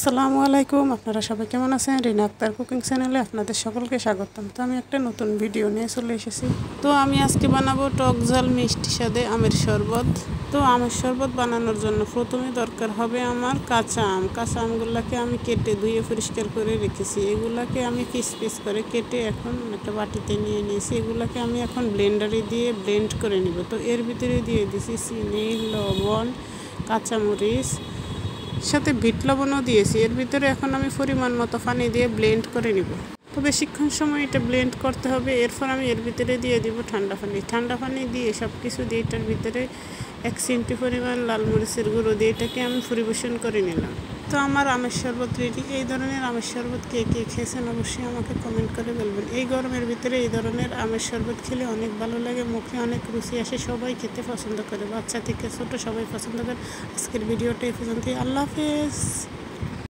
আসসালামু আলাইকুম। আপনারা সবাই কেমন আছেন? রিনা আক্তার কুকিং চ্যানেলে আপনাদের সকলকে স্বাগতম। তো আমি একটা নতুন ভিডিও নিয়ে চলে এসেছি। তো আমি আজকে বানাবো টক ঝাল মিষ্টি স্বাদে আমের শরবত। তো আমের শরবত বানানোর জন্য প্রথমে দরকার হবে আমার কাঁচা আম। কাঁচা আমগুলোকে আমি কেটে ধুয়ে পরিষ্কার করে রেখেছি। এগুলাকে আমি পিস পিস করে কেটে এখন একটা বাটিতে নিয়ে নিয়েছি। এগুলাকে আমি এখন ব্লেন্ডারে দিয়ে ব্লেন্ড করে নিব। তো এর ভিতরে দিয়ে দিয়েছি চিনি, লবণ, কাঁচামরিচ, সাথে বিট লবণও দিয়েছি। এর ভিতরে এখন আমি পরিমাণ মতো পানি দিয়ে ব্লেন্ড করে নিব। তো বেশিক্ষণ সময় এটা ব্লেন্ড করতে হবে। এরপর আমি এর ভিতরে দিয়ে দিব ঠান্ডা পানি। ঠান্ডা পানি দিয়ে সব কিছু দিয়ে এটার ভিতরে 1 চিমটি পরিমাণ লাল মরিচের গুঁড়ো দিয়ে এটাকে আমি পরিবেশন করে নিলাম। তো আমার আমের শরবত রেডি। এই ধরনের আমের শরবত কে কে খেয়েছেন অবশ্যই আমাকে কমেন্ট করে বলবেন। এই গরমের ভিতরে এই ধরনের আমের শরবত খেলে অনেক ভালো লাগে, মুখে অনেক রুচি আসে, সবাই খেতে পছন্দ করে, বাচ্চা থেকে ছোট সবাই পছন্দ করে। আজকের ভিডিওটা এই পর্যন্তই। আল্লাহ হাফেজ।